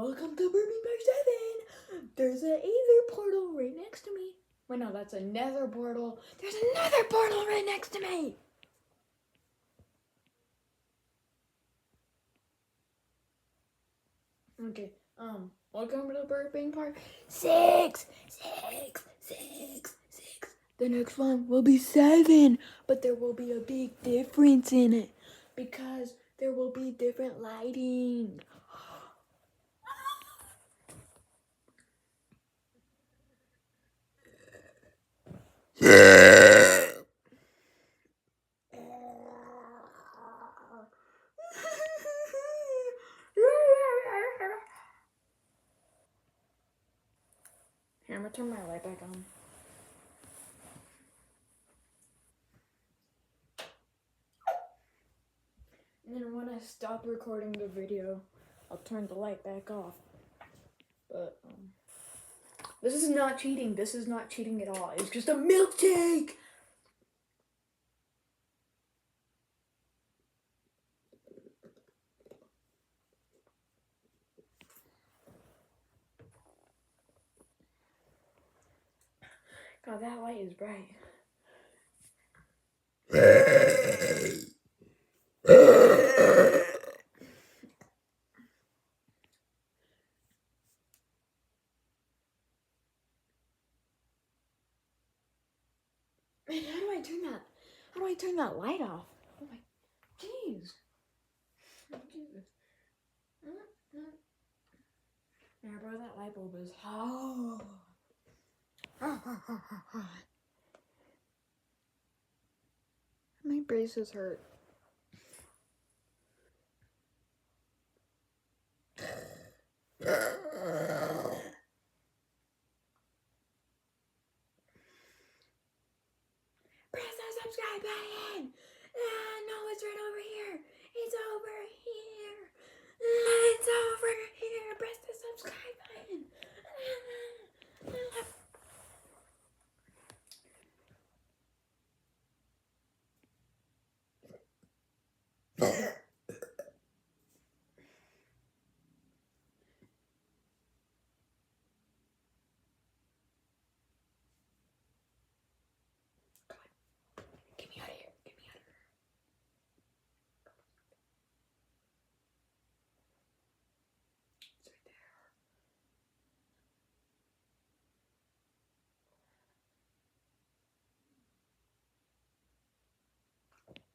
Welcome to burping part 7. There's an Aether portal right next to me. Wait, no, that's a nether portal. There's another portal right next to me. Okay, welcome to the burping part 6. The next one will be 7, but there will be a big difference in it because there will be different lighting. Here, I'm gonna turn my light back on. And then when I stop recording the video, I'll turn the light back off. But, this is not cheating. This is not cheating at all. It's just a milkshake! God, that light is bright. Man, how do I turn that? How do I turn that light off? Oh my, jeez. Jesus. Yeah, bro, that light bulb is hot. My braces hurt. Press the subscribe button! No, it's right over here. It's over here. It's over here. Press the subscribe button. Get me out of here. Get me out of here. It's right there.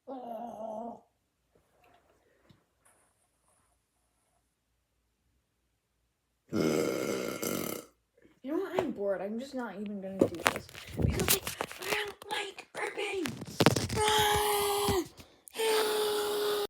Oh. You know what? I'm bored. I'm just not even gonna do this because I don't like burping.